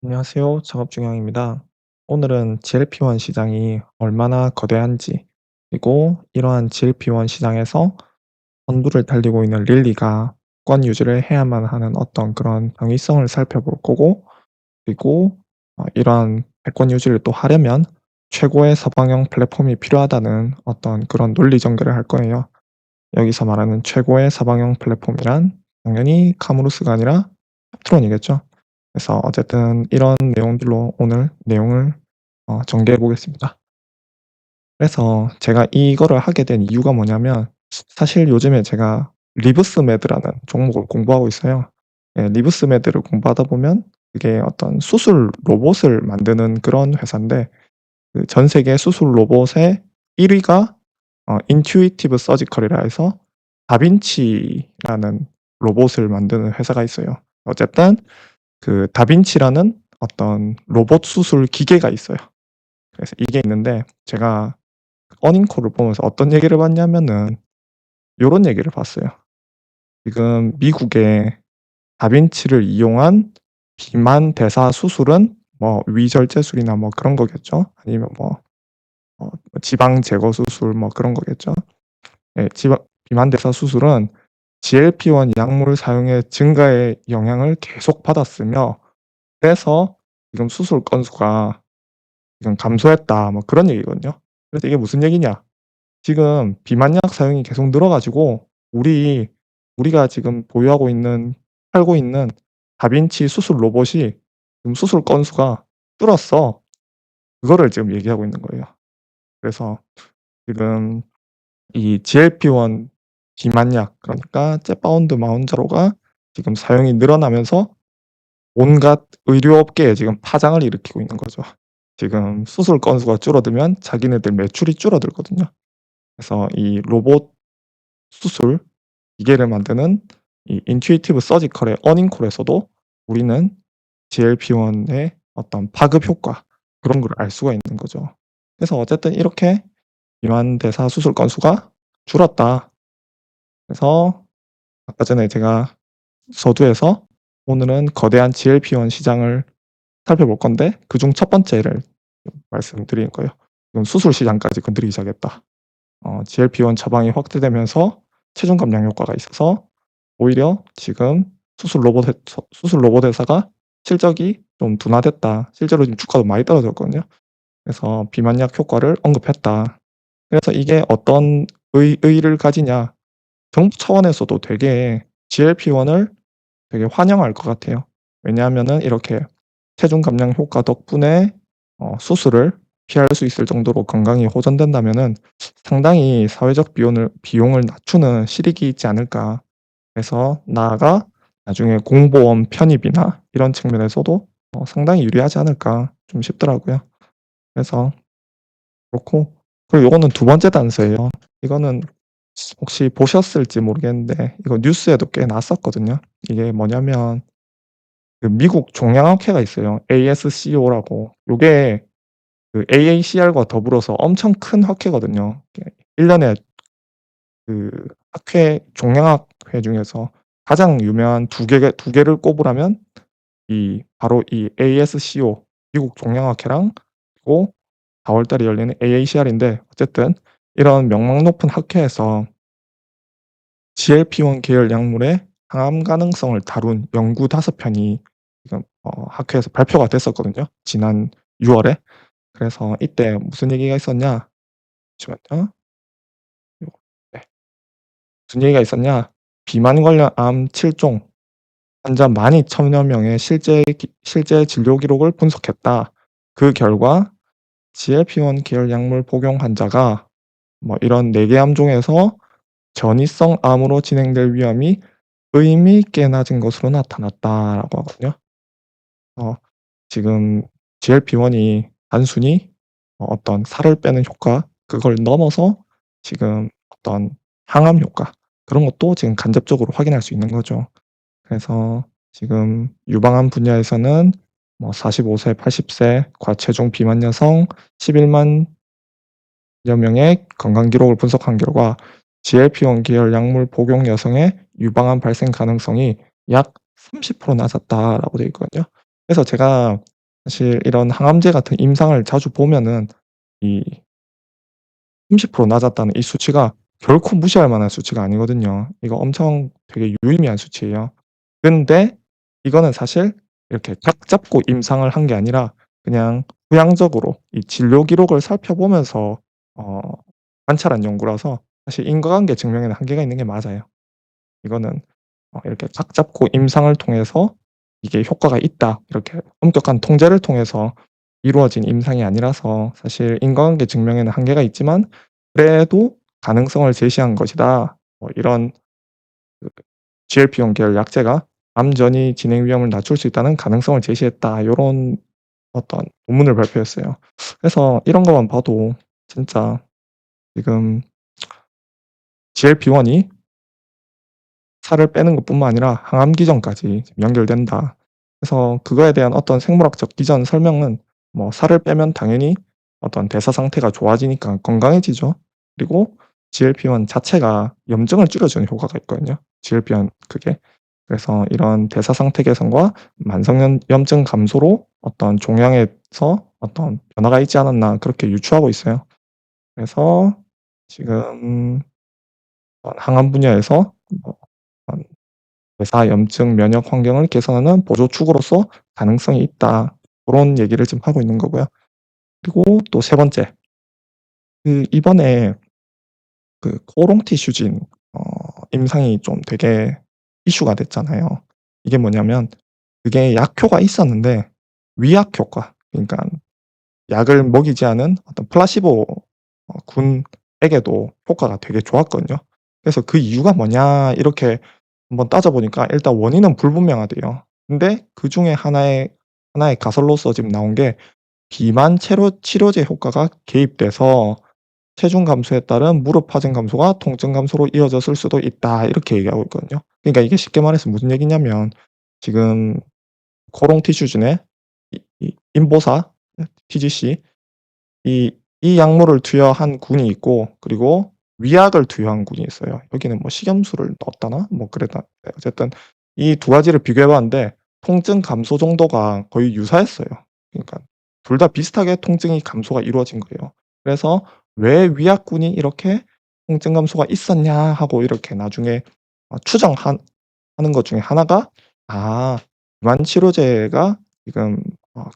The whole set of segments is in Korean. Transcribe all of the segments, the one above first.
안녕하세요. 작업중양입니다. 오늘은 GLP-1 시장이 얼마나 거대한지, 그리고 이러한 GLP-1 시장에서 선두를 달리고 있는 릴리가 권 유지를 해야만 하는 어떤 그런 당위성을 살펴볼 거고, 그리고 이러한 패권 유지를 또 하려면 최고의 서방형 플랫폼이 필요하다는 어떤 그런 논리 전개를 할 거예요. 여기서 말하는 최고의 서방형 플랫폼이란 당연히 카무루스가 아니라 탑트론이겠죠. 그래서 어쨌든 이런 내용들로 오늘 내용을 전개해 보겠습니다. 그래서 제가 이거를 하게 된 이유가 뭐냐면, 사실 요즘에 제가 리브스메드라는 종목을 공부하고 있어요. 예, 리브스메드를 공부하다 보면 그게 어떤 수술 로봇을 만드는 그런 회사인데, 그 전 세계 수술 로봇의 1 위가 인투이티브 서지컬이라 해서 다빈치라는 로봇을 만드는 회사가 있어요. 어쨌든 그 다빈치라는 어떤 로봇 수술 기계가 있어요. 그래서 이게 있는데, 제가 어닝콜을 보면서 어떤 얘기를 봤냐면은 요런 얘기를 봤어요. 지금 미국의 다빈치를 이용한 비만 대사 수술은 뭐 위절제술이나 뭐 그런 거겠죠. 아니면 뭐 지방 제거 수술 뭐 그런 거겠죠. 예, 지방 비만 대사 수술은 GLP-1 약물 사용의 증가에 영향을 계속 받았으며, 그래서 지금 수술 건수가 지금 감소했다 뭐 그런 얘기거든요. 그래서 이게 무슨 얘기냐? 지금 비만약 사용이 계속 늘어 가지고 우리가 지금 보유하고 있는 팔고 있는 다빈치 수술 로봇이 지금 수술 건수가 줄었어. 그거를 지금 얘기하고 있는 거예요. 그래서 지금 이 GLP-1 비만약, 그러니까 젗바운드 마운자로가 지금 사용이 늘어나면서 온갖 의료업계에 지금 파장을 일으키고 있는 거죠. 지금 수술 건수가 줄어들면 자기네들 매출이 줄어들거든요. 그래서 이 로봇 수술 기계를 만드는 이 인투이티브 서지컬의 어닝콜에서도 우리는 GLP-1의 어떤 파급 효과, 그런 걸 알 수가 있는 거죠. 그래서 어쨌든 이렇게 비만 대사 수술 건수가 줄었다. 그래서 아까 전에 제가 서두에서 오늘은 거대한 GLP-1 시장을 살펴볼 건데, 그중 첫 번째를 말씀드린 거예요. 지금 수술 시장까지 건드리기 시작했다. GLP-1 처방이 확대되면서 체중 감량 효과가 있어서 오히려 지금 수술 로봇 회사가 실적이 좀 둔화됐다. 실제로 지금 주가도 많이 떨어졌거든요. 그래서 비만약 효과를 언급했다. 그래서 이게 어떤 의의를 가지냐. 정부 차원에서도 되게 GLP-1을 되게 환영할 것 같아요. 왜냐하면은 이렇게 체중 감량 효과 덕분에 수술을 피할 수 있을 정도로 건강이 호전된다면은 상당히 사회적 비용을 낮추는 실익이 있지 않을까. 그래서 나아가 나중에 공보험 편입이나 이런 측면에서도 상당히 유리하지 않을까 좀 싶더라고요. 그래서 그렇고, 그리고 요거는 두 번째 단서예요. 이거는 혹시 보셨을지 모르겠는데 이거 뉴스에도 꽤 났었거든요. 이게 뭐냐면 그 미국 종양학회가 있어요. ASCO라고. 요게 그 AACR과 더불어서 엄청 큰 학회거든요. 이게 1 년에 그 학회 종양학회 중에서 가장 유명한 두 개를 꼽으라면 이 바로 이 ASCO 미국 종양학회랑, 그리고 4월 달에 열리는 AACR인데, 어쨌든 이런 명망 높은 학회에서 GLP-1 계열 약물의 항암 가능성을 다룬 연구 5 편이 지금 학회에서 발표가 됐었거든요, 지난 6 월에. 그래서 이때 무슨 얘기가 있었냐, 잠시만요. 요거, 네. 무슨 얘기가 있었냐. 비만 관련 암 7종 환자 12,000여 명의 실제 진료 기록을 분석했다. 그 결과 GLP-1 계열 약물 복용 환자가 뭐 이런 4개 암 중에서 전이성 암으로 진행될 위험이 의미 있게 낮은 것으로 나타났다라고 하거든요. 어 지금 GLP-1이 단순히 어떤 살을 빼는 효과, 그걸 넘어서 지금 어떤 항암 효과, 그런 것도 지금 간접적으로 확인할 수 있는 거죠. 그래서 지금 유방암 분야에서는 뭐 45 세, 80세 과체중 비만 여성 11만 여 명의 건강 기록을 분석한 결과 GLP-1 계열 약물 복용 여성의 유방암 발생 가능성이 약 30% 낮았다라고 되어 있거든요. 그래서 제가 사실 이런 항암제 같은 임상을 자주 보면은 이 30% 낮았다는 이 수치가 결코 무시할 만한 수치가 아니거든요. 이거 엄청 되게 유의미한 수치예요. 근데 이거는 사실 이렇게 각 잡고 임상을 한 게 아니라 그냥 부양적으로 이 진료 기록을 살펴보면서 어 관찰한 연구라서 사실 인과관계 증명에는 한계가 있는 게 맞아요. 이거는 이렇게 각 잡고 임상을 통해서 이게 효과가 있다, 이렇게 엄격한 통제를 통해서 이루어진 임상이 아니라서 사실 인과관계 증명에는 한계가 있지만 그래도 가능성을 제시한 것이다. 이런 그 GLP-1 계열 약제가 암 전이 진행 위험을 낮출 수 있다는 가능성을 제시했다. 요런 어떤 논문을 발표했어요. 그래서 이런 것만 봐도 진짜 지금 GLP-1이 살을 빼는 것뿐만 아니라 항암 기전까지 연결된다. 그래서 그거에 대한 어떤 생물학적 기전 설명은 뭐 살을 빼면 당연히 어떤 대사 상태가 좋아지니까 건강해지죠. 그리고 GLP-1 자체가 염증을 줄여주는 효과가 있거든요. GLP-1 그게. 그래서 이런 대사 상태 개선과 만성 염증 감소로 어떤 종양에서 어떤 변화가 있지 않았나 그렇게 유추하고 있어요. 그래서 지금 항암 분야에서 뭐 대사, 염증, 면역 환경을 개선하는 보조축으로서 가능성이 있다. 그런 얘기를 지금 하고 있는 거고요. 그리고 또 세 번째, 이번에 코롱 티슈진 임상이 좀 되게 이슈가 됐잖아요. 이게 뭐냐면 그게 약효가 있었는데 위약 효과, 그러니까 약을 먹이지 않은 어떤 플라시보 군에게도 효과가 되게 좋았거든요. 그래서 그 이유가 뭐냐 이렇게 한번 따져 보니까 일단 원인은 불분명하대요. 근데 그중에 하나의 가설로서 지금 나온 게 비만 치료제 효과가 개입돼서 체중 감소에 따른 무릎 하중 감소가 통증 감소로 이어졌을 수도 있다. 이렇게 얘기하고 있거든요. 그러니까 이게 쉽게 말해서 무슨 얘기냐면 지금 코롱 티슈진에 이 인보사 TGC 이 약물을 투여한 군이 있고 그리고 위약을 투여한 군이 있어요. 여기는 뭐 식염수를 넣었다나 뭐 그랬다. 네, 어쨌든 이 두 가지를 비교해 봤는데 통증 감소 정도가 거의 유사했어요. 그러니까 둘 다 비슷하게 통증이 감소가 이루어진 거예요. 그래서 '왜 위약군이 이렇게 통증 감소가 있었냐.' 하고 이렇게 나중에 추정한 하는 것 중에 하나가 '아 비만 치료제가 지금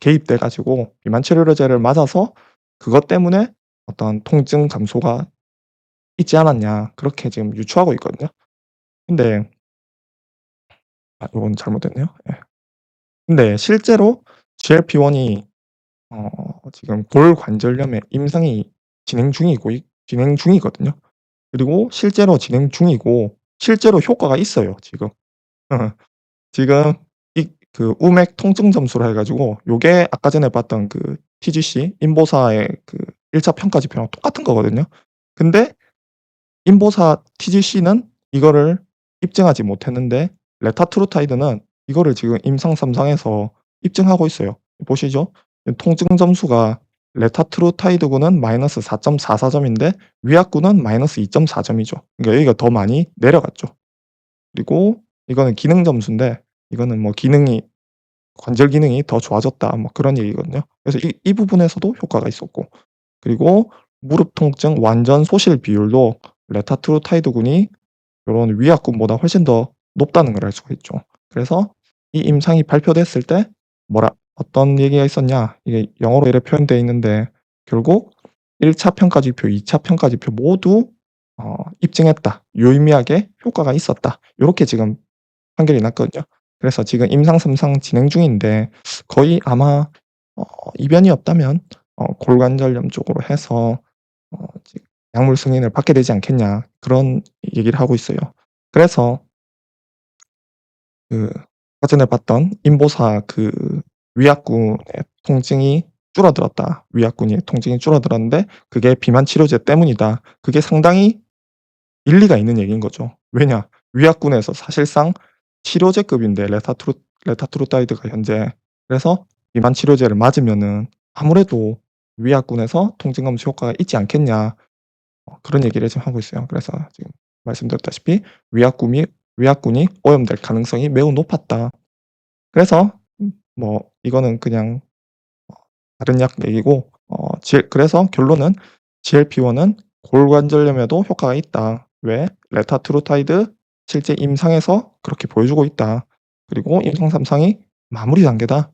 개입돼 가지고 비만 치료제를 맞아서 그것 때문에 어떤 통증 감소가 있지 않았냐.' 그렇게 지금 유추하고 있거든요. 근데 요건 잘못됐네요. 예. 근데 실제로 GLP-1이 지금 골관절염의 임상이 진행 중이거든요. 그리고 실제로 진행 중이고 실제로 효과가 있어요 지금. 지금 우맥 통증 점수라 해 가지고 요게 아까 전에 봤던 TGC 인보사의 1차 평가 지표랑 똑같은 거거든요. 근데 인보사 TGC는 이거를 입증하지 못했는데 레타트루타이드는 이거를 지금 임상 3 상에서 입증하고 있어요. 보시죠. 통증 점수가 레타트루타이드군은 -4.44 점인데 위약군은 -2.4 점이죠. 그러니까 여기가 더 많이 내려갔죠. 그리고 이거는 기능 점수인데 이거는 뭐 기능이 관절 기능이 더 좋아졌다 뭐 그런 얘기거든요. 그래서 이 부분에서도 효과가 있었고 그리고 무릎 통증 완전 소실 비율도 레타트루타이드군이 요런 위약군보다 훨씬 더 높다는 걸 알 수가 있죠. 그래서 이 임상이 발표됐을 때 어떤 얘기가 있었냐, 이게 영어로 이렇게 표현되어 있는데 결국 1차 평가 지표, 2차 평가 지표 모두 입증했다. 유의미하게 효과가 있었다. 요렇게 지금 판결이 났거든요. 그래서 지금 임상 3상 진행 중인데 거의 아마 어 이변이 없다면 골관절염 쪽으로 해서 지금 약물 승인을 받게 되지 않겠냐 그런 얘기를 하고 있어요. 그래서 아까 전에 봤던 인보사 위약군의 통증이 줄어들었다. 위약군의 통증이 줄어들었는데 그게 비만 치료제 때문이다. 그게 상당히 일리가 있는 얘기인 거죠. 왜냐? 위약군에서 사실상 치료제급인데 레타트루타이드가 현재. 그래서 비만 치료제를 맞으면은 아무래도 위약군에서 통증 감소 효과가 있지 않겠냐. 그런 얘기를 지금 하고 있어요. 그래서 지금 말씀드렸다시피 위약군이 위약군이 오염될 가능성이 매우 높았다. 그래서 뭐 이거는 그냥 다른 약 얘기고 그래서 결론은 GLP-1은 골관절염에도 효과가 있다. 왜? 레타트루타이드 실제 임상에서 그렇게 보여주고 있다. 그리고 임상 3 상이 마무리 단계다.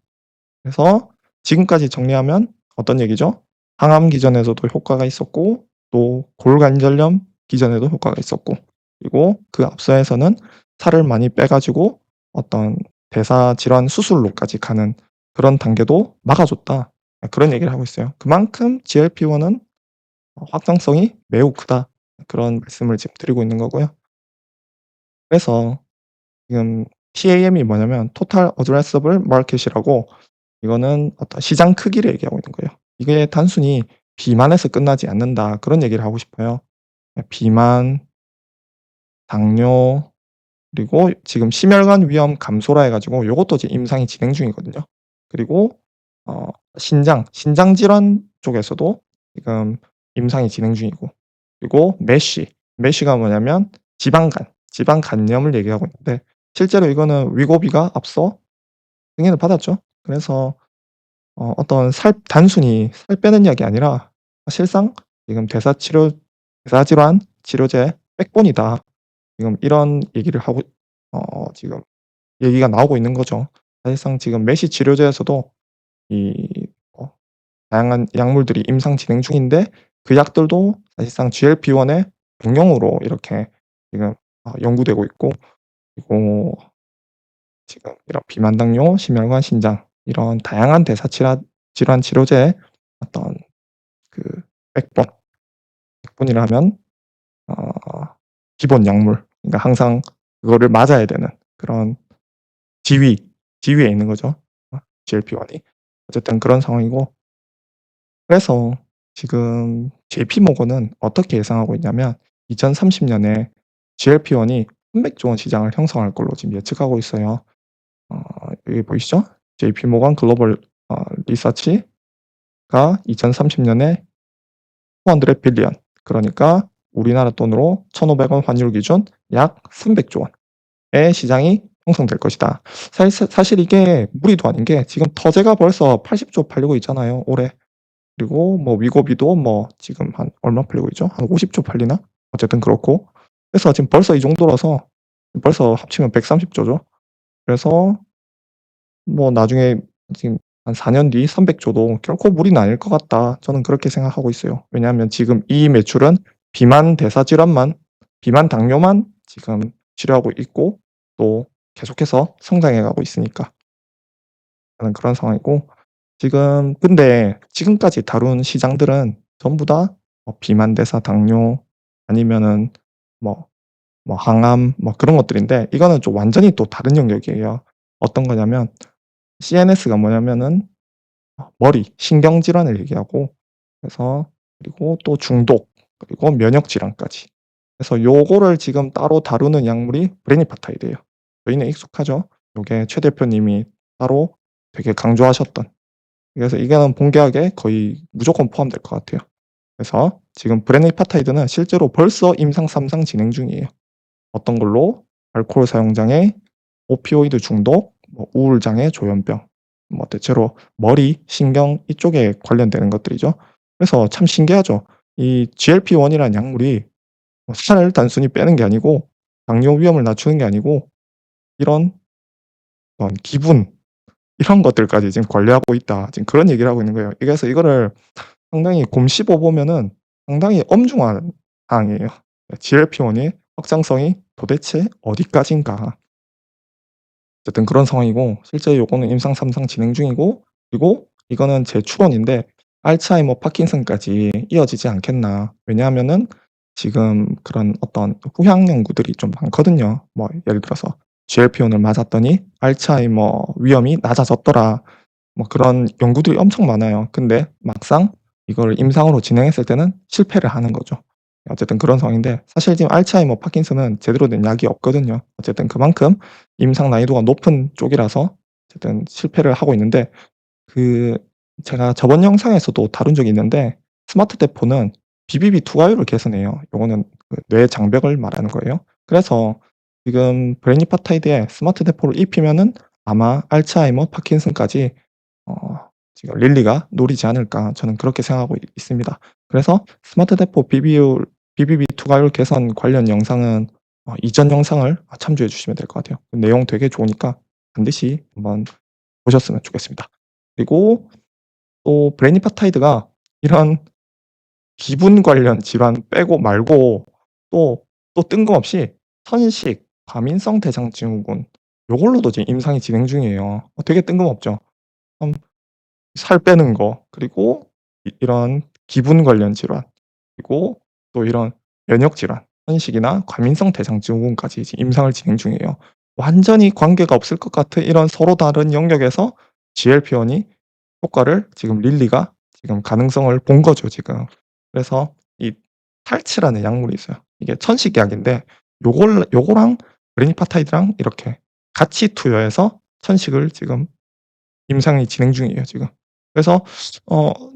그래서 지금까지 정리하면 어떤 얘기죠? 항암 기전에서도 효과가 있었고 또 골관절염 기전에도 효과가 있었고 그리고 그 앞서에서는 살을 많이 빼 가지고 어떤 대사 질환 수술로까지 가는 그런 단계도 막아 줬다. 그런 얘기를 하고 있어요. 그만큼 GLP-1은 확장성이 매우 크다. 그런 말씀을 지금 드리고 있는 거고요. 그래서 지금 TAM이 뭐냐면 Total Addressable Market이라고 이거는 어떤 시장 크기를 얘기하고 있는 거예요. 이게 단순히 비만에서 끝나지 않는다. 그런 얘기를 하고 싶어요. 비만, 당뇨 그리고 지금 심혈관 위험 감소라 해 가지고 요것도 지금 임상이 진행 중이거든요. 그리고 어 신장 질환 쪽에서도 지금 임상이 진행 중이고 그리고 메쉬가 뭐냐면 지방 간염을 얘기하고 있는데 실제로 이거는 위고비가 앞서 승인을 받았죠. 그래서 어떤 살 단순히 살 빼는 약이 아니라 사실상 지금 대사질환 치료제 백본이다. 지금 이런 얘기를 하고 지금 얘기가 나오고 있는 거죠. 사실상 지금 메시 치료제에서도 이 다양한 약물들이 임상 진행 중인데 그 약들도 사실상 GLP-1의 병용으로 이렇게 지금 연구되고 있고 그리고 지금 이런 비만, 당뇨, 심혈관, 신장 이런 다양한 질환 치료제의 어떤 그 백본, 백본이라 하면 어 기본 약물 그러니까 항상 그거를 맞아야 되는 그런 지위, 지위에 있는 거죠. GLP-1이. 어쨌든 그런 상황이고 그래서 지금 JP모건은 어떻게 예상하고 있냐면 2030 년에 GLP-1이 300조 원 시장을 형성할 걸로 지금 예측하고 있어요. 어 여기 보이시죠? JP모건 글로벌 리서치가 2030 년에 200 빌리언 그러니까 우리나라 돈으로 1,500원 환율 기준 약 300조 원의 시장이 형성될 것이다. 사실 이게 무리도 아닌 게 지금 터제가 벌써 80조 팔리고 있잖아요, 올해. 그리고 뭐 위고비도 뭐 지금 한 얼마 팔리고 있죠? 한 50조 팔리나? 어쨌든 그렇고. 그래서 지금 벌써 이 정도라서 벌써 합치면 130조죠. 그래서 뭐 나중에 지금 한 4년 뒤 300조도 결코 무리는 아닐 것 같다. 저는 그렇게 생각하고 있어요. 왜냐하면 지금 이 매출은 비만 대사 질환만 비만 당뇨만 지금 치료하고 있고 또 계속해서 성장해 가고 있으니까. 저는 그런 상황이고 지금 근데 지금까지 다룬 시장들은 전부 다 비만 대사 당뇨 아니면은 뭐 항암 뭐 그런 것들인데 이거는 좀 완전히 또 다른 영역이에요. 어떤 거냐면 CNS가 뭐냐면은 머리, 신경 질환을 얘기하고 그래서 그리고 또 중독 그리고 면역 질환까지. 그래서 요거를 지금 따로 다루는 약물이 브레니파타이드예요. 저희는 익숙하죠. 요게 최 대표님이 따로 되게 강조하셨던. 그래서 이거는 본계약에 거의 무조건 포함될 것 같아요. 그래서 지금 브레니파타이드는 실제로 벌써 임상 3상 진행 중이에요. 어떤 걸로? 알코올 사용 장애, 오피오이드 중독, 우울 장애, 조현병. 대체로 머리, 신경 이쪽에 관련되는 것들이죠. 그래서 참 신기하죠. 이 GLP-1이라는 약물이 살을 단순히 빼는 게 아니고 당뇨 위험을 낮추는 게 아니고 이런 기분 이런 것들까지 지금 관리하고 있다. 지금 그런 얘기를 하고 있는 거예요. 그래서 이거를 상당히 곰씹어 보면은 상당히 엄중한 사항이에요. GLP-1이 확장성이 도대체 어디까지인가. 어쨌든 그런 상황이고 실제 요거는 임상 3상 진행 중이고 그리고 이거는 제 추론인데 '알츠하이머, 파킨슨까지 이어지지 않겠나.' 왜냐하면은 지금 그런 어떤 후향 연구들이 좀 많거든요. 예를 들어서 GLP-1을 맞았더니 "알츠하이머 위험이 낮아졌더라." 그런 연구들이 엄청 많아요. 근데 막상 이걸 임상으로 진행했을 때는 실패를 하는 거죠. 어쨌든 그런 상황인데 사실 지금 알츠하이머, 파킨슨은 제대로 된 약이 없거든요. 어쨌든 그만큼 임상 난이도가 높은 쪽이라서 어쨌든 실패를 하고 있는데 그 제가 저번 영상에서도 다룬 적이 있는데 스마트 대포는 BBB 투과율을 개선해요. 요거는 뇌 장벽을 말하는 거예요. 그래서 지금 브레니파타이드에 스마트 대포를 입히면은 아마 알츠하이머, 파킨슨까지 어 지금 릴리가 노리지 않을까 저는 그렇게 생각하고 있습니다. 그래서 스마트 대포 BBB 투과율 개선 관련 영상은 이전 영상을 참조해 주시면 될 것 같아요. 그 내용 되게 좋으니까 반드시 한번 보셨으면 좋겠습니다. 그리고 또 브레니파타이드가 이런 기분 관련 질환 빼고 말고 또, 또 뜬금없이 천식, 과민성 대장 증후군 요걸로도 지금 임상이 진행 중이에요. 되게 뜬금없죠. 음 살 빼는 거 그리고 이런 기분 관련 질환 그리고 또 이런 면역 질환, 천식이나 과민성 대장 증후군까지 지금 임상을 진행 중이에요. 완전히 관계가 없을 것 같은 이런 서로 다른 영역에서 GLP-1이 효과를 지금 릴리가 지금 가능성을 본 거죠 지금. 그래서 이 탈츠라는 약물이 있어요. 이게 천식약인데 요거랑 브레니파타이드랑 이렇게 같이 투여해서 천식을 지금 임상이 진행 중이에요 지금. 그래서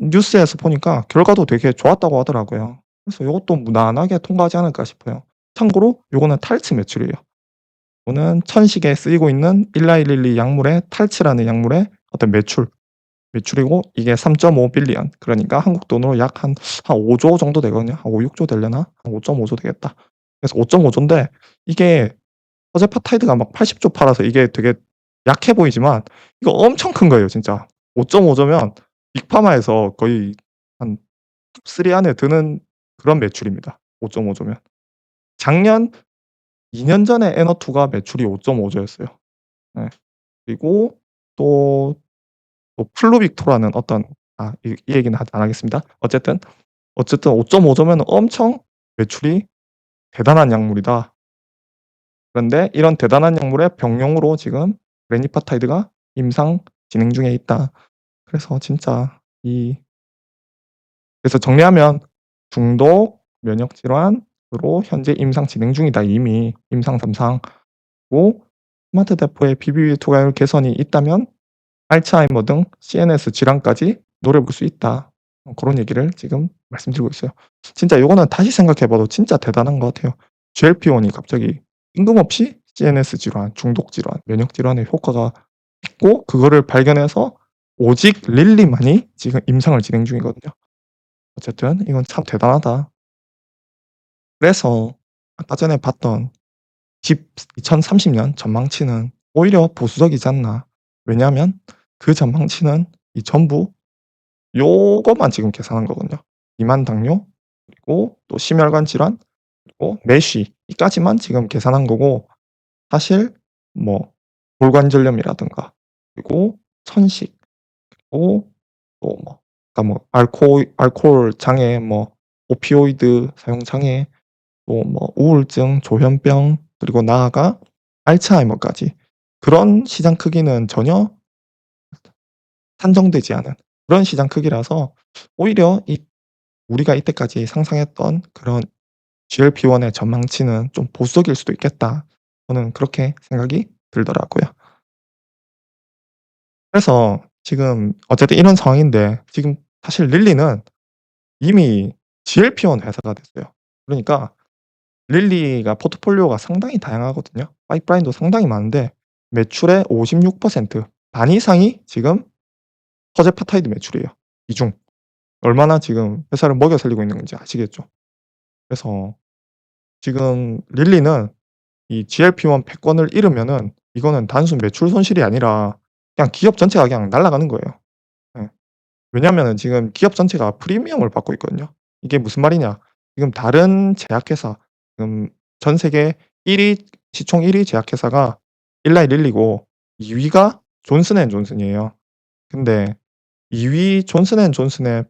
뉴스에서 보니까 결과도 되게 좋았다고 하더라고요. 그래서 요것도 무난하게 통과하지 않을까 싶어요. 참고로 요거는 탈츠 매출이에요. 요거는 천식에 쓰이고 있는 일라이 릴리 약물의 탈츠라는 약물의 어떤 매출이고 이게 3.5 빌리언 그러니까 한국 돈으로 약 한 5조 정도 되거든요. 한 5-6조 되려나? 한 5.5조 되겠다. 그래서 5.5 조인데 이게 허제파타이드가 막 80조 팔아서 이게 되게 약해 보이지만 이거 엄청 큰 거예요 진짜. 5.5 조면 빅파마에서 거의 한 톱3 안에 드는 그런 매출입니다. 5.5 조면. 작년 2년 전에 에너투가 매출이 5.5 조였어요. 예. 그리고 또 플루빅토라는 어떤 이 얘기는 안 하겠습니다. 어쨌든 5.5 조면은 엄청 매출이 대단한 약물이다. 그런데 이런 대단한 약물의 병용으로 지금 레니파타이드가 임상 진행 중에 있다. 그래서 진짜 그래서 정리하면 중독, 면역 질환으로 현재 임상 진행 중이다 이미 임상 3 상. 고 스마트 대포의 비비비 투과율 개선이 있다면 알츠하이머 등 CNS 질환까지 노려볼 수 있다. 그런 얘기를 지금 말씀드리고 있어요. 진짜 요거는 다시 생각해 봐도 진짜 대단한 것 같아요. GLP-1이 갑자기 뜬금없이 CNS 질환, 중독 질환, 면역 질환에 효과가 있고 그거를 발견해서 오직 릴리만이 지금 임상을 진행 중이거든요. 어쨌든 이건 참 대단하다. 그래서 아까 전에 봤던 집 2030년 전망치는 오히려 보수적이지 않나. 왜냐하면 그 전망치는 이 전부 요것만 지금 계산한 거거든요. 비만 당뇨 그리고 또 심혈관 질환 그리고 내시 이까지만 지금 계산한 거고 사실 뭐 골관절염이라든가 그리고 천식 그리고 또 뭐 그러니까 뭐 알코올 장애 뭐 오피오이드 사용 장애 또 뭐 우울증, 조현병 그리고 나아가 알츠하이머까지 그런 시장 크기는 전혀 산정되지 않은 그런 시장 크기라서 오히려 이 우리가 이때까지 상상했던 그런 GLP-1의 전망치는 좀 보수적일 수도 있겠다. 저는 그렇게 생각이 들더라고요. 그래서 지금 어쨌든 이런 상황인데 지금 사실 릴리는 이미 GLP-1 회사가 됐어요. 그러니까 릴리가 포트폴리오가 상당히 다양하거든요. 파이프라인도 상당히 많은데 매출의 56% 반 이상이 지금 허제파타이드 매출이에요. 이중. 얼마나 지금 회사를 먹여 살리고 있는 건지 아시겠죠? 그래서 지금 릴리는 이 GLP-1 패권을 잃으면은 이거는 단순 매출 손실이 아니라 그냥 기업 전체가 그냥 날아가는 거예요. 예. 왜냐하면은 지금 기업 전체가 프리미엄을 받고 있거든요. 이게 무슨 말이냐? 지금 다른 제약회사 전 세계 1위 시총 1위 제약회사가 일라이 릴리고 2 위가 존슨앤존슨이에요. 근데 2위 존슨앤존슨의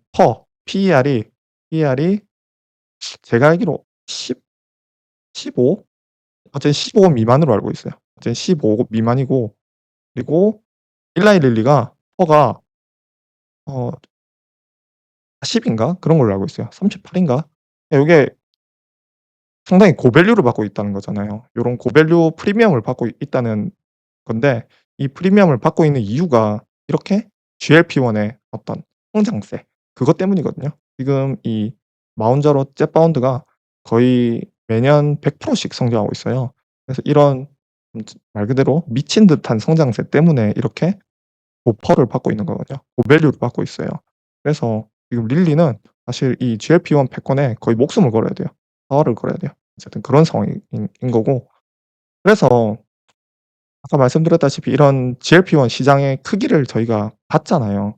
PER이 제가 알기로 10 15 어쨌든 15 미만으로 알고 있어요. 어쨌든 15 미만이고 그리고 일라이 릴리가 퍼가 어 40 인가 그런 걸로 알고 있어요. 38 인가? 요게 상당히 고밸류를 받고 있다는 거잖아요. 요런 고밸류 프리미엄을 받고 있다는 건데 이 프리미엄을 받고 있는 이유가 이렇게 GLP-1의 어떤 성장세 그것 때문이거든요. 지금 이 마운저로 jet바운드가 거의 매년 100%씩 성장하고 있어요. 그래서 이런 말 그대로 미친 듯한 성장세 때문에 이렇게 고퍼를 받고 있는 거거든요. 고밸류를 받고 있어요. 그래서 지금 릴리는 사실 이 GLP-1 패권에 거의 목숨을 걸어야 돼요. 사활을 걸어야 돼요. 어쨌든 그런 상황인 거고, 그래서 아까 말씀드렸다시피 이런 GLP-1 시장의 크기를 저희가 봤잖아요.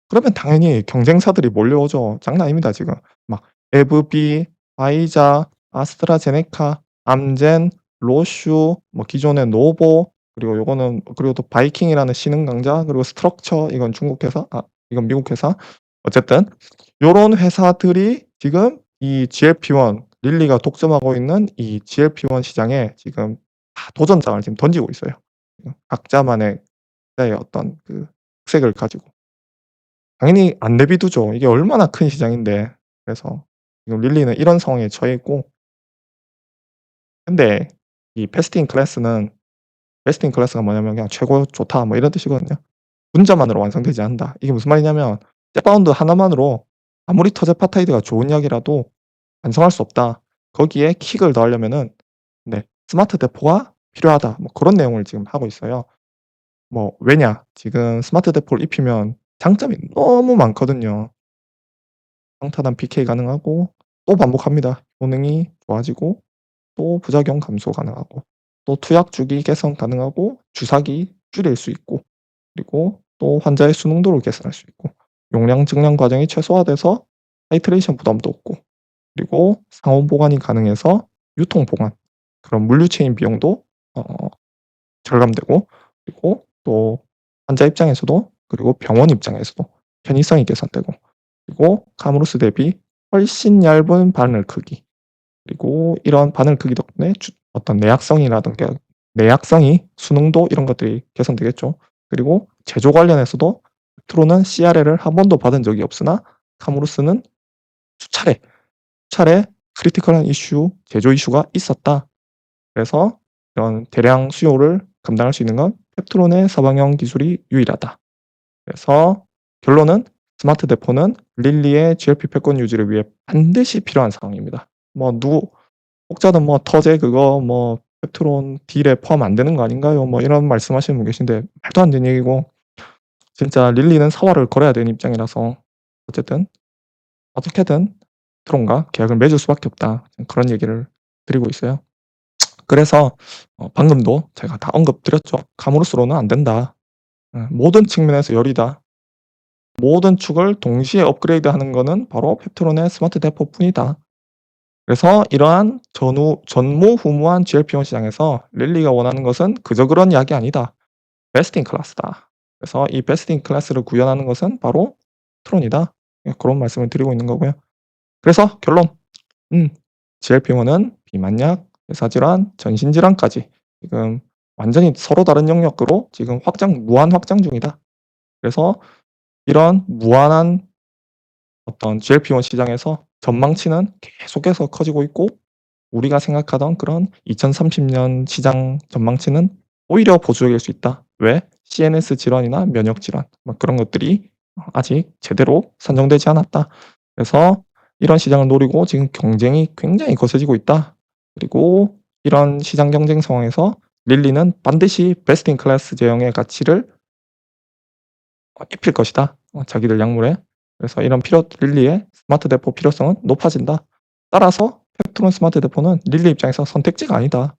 그러면 당연히 경쟁사들이 몰려오죠. 장난 아닙니다 지금. 막 에브비, 화이자, 아스트라제네카, 암젠, 로슈, 뭐 기존의 노보, 그리고 요거는 그리고 또 바이킹이라는 신흥 강자, 그리고 스트럭처, 이건 중국 회사, 이건 미국 회사. 어쨌든 요런 회사들이 지금 이 GLP-1 릴리가 독점하고 있는 이 GLP-1 시장에 지금 다 도전장을 지금 던지고 있어요. 각자만의 어떤 그 특색을 가지고. 당연히 안 내비두죠. 이게 얼마나 큰 시장인데. 그래서 지금 릴리는 이런 상황에 처해 있고, 근데 이 베스트 인 클래스가 뭐냐면 그냥 "최고 좋다." 뭐 이런 뜻이거든요. "분자만으로 완성되지 않는다." 이게 무슨 말이냐면 셋바운드 하나만으로 아무리 터제파타이드가 좋은 약이라도 완성할 수 없다. 거기에 킥을 더하려면은 네 스마트 대포가 필요하다. 뭐 그런 내용을 지금 하고 있어요. 뭐 왜냐? 지금 스마트 대포를 입히면 장점이 너무 많거든요. 평타단 PK 가능하고, 또 반복합니다. 효능이 좋아지고, 또 부작용 감소 가능하고, 또 투약 주기 개선 가능하고, 주사기 줄일 수 있고, 그리고 또 환자의 수능도를 개선할 수 있고, 용량 증량 과정이 최소화돼서 타이트레이션 부담도 없고, 그리고 상온 보관이 가능해서 유통 보관, 그런 물류 체인 비용도 절감되고, 그리고 또 환자 입장에서도, 그리고 병원 입장에서도 편의성이 개선되고, 그리고 카므루스 대비 훨씬 얇은 바늘 크기, 그리고 이런 바늘 크기 덕분에 어떤 내약성이라든가 내약성이 수능도 이런 것들이 개선되겠죠. 그리고 제조 관련해서도 팩트로는 CRL을 한 번도 받은 적이 없으나 카므루스는 수차례, 수차례 크리티컬한 이슈, 제조 이슈가 있었다. 그래서 이런 대량 수요를 감당할 수 있는 건 펩트론의 서방형 기술이 유일하다. 그래서 결론은 스마트 대포는 릴리의 GLP 패권 유지를 위해 반드시 필요한 상황입니다. 뭐 누구 혹자는 뭐 "터제 그거 뭐 펩트론 딜에 포함 안 되는 거 아닌가요?" 뭐 이런 말씀하시는 분 계신데, 말도 안 되는 얘기고, 진짜 릴리는 사활을 걸어야 되는 입장이라서 어쨌든 어떻게든 펩트론과 계약을 맺을 수밖에 없다. 그런 얘기를 드리고 있어요. 그래서 방금도 제가 다 언급드렸죠. "카므루스로는 안 된다. 모든 측면에서 열이다. 모든 축을 동시에 업그레이드하는 거는 바로 펩트론의 스마트 대포뿐이다." 그래서 이러한 전무후무한 GLP-1 시장에서 릴리가 원하는 것은 그저 그런 약이 아니다. 베스트 인 클래스다. 그래서 이 베스트 인 클래스를 구현하는 것은 바로 펩트론이다. 예, 그런 말씀을 드리고 있는 거고요. 그래서 결론, 음 GLP-1은 비만약, 대사질환, 전신질환까지 지금 완전히 서로 다른 영역으로 지금 무한 확장 중이다. 그래서 이런 무한한 어떤 GLP-1 시장에서 전망치는 계속해서 커지고 있고, 우리가 생각하던 그런 2030년 시장 전망치는 오히려 보수적일 수 있다. 왜? CNS 질환이나 면역 질환 뭐 그런 것들이 아직 제대로 산정되지 않았다. 그래서 이런 시장을 노리고 지금 경쟁이 굉장히 거세지고 있다. 그리고 이런 시장 경쟁 상황에서 릴리는 반드시 베스트 인 클래스 제형의 가치를 입힐 것이다. 자기들 약물에. 그래서 이런 릴리의 스마트 대포 필요성은 높아진다. 따라서 펩트론 스마트 대포는 릴리 입장에서 선택지가 아니다.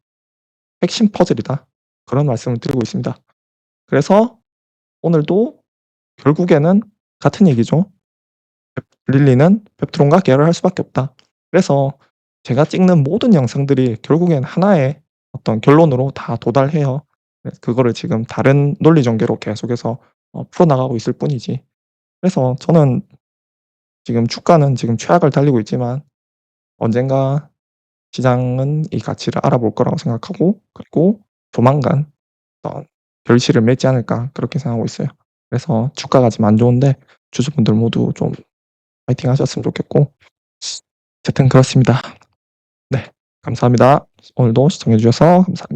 핵심 퍼즐이다. 그런 말씀을 드리고 있습니다. 그래서 오늘도 결국에는 같은 얘기죠. 릴리는 펩트론과 계약을 할 수밖에 없다. 그래서 제가 찍는 모든 영상들이 결국엔 하나의 어떤 결론으로 다 도달해요. 그거를 지금 다른 논리 전개로 계속해서 풀어나가고 있을 뿐이지. 그래서 저는 지금 주가는 지금 최악을 달리고 있지만 언젠가 시장은 이 가치를 알아볼 거라고 생각하고, 그리고 조만간 어떤 결실을 맺지 않을까 그렇게 생각하고 있어요. 그래서 주가가 지금 안 좋은데 주주분들 모두 좀 파이팅 하셨으면 좋겠고, 어쨌든 그렇습니다. 네. 감사합니다. 오늘도 시청해 주셔서 감사합니다.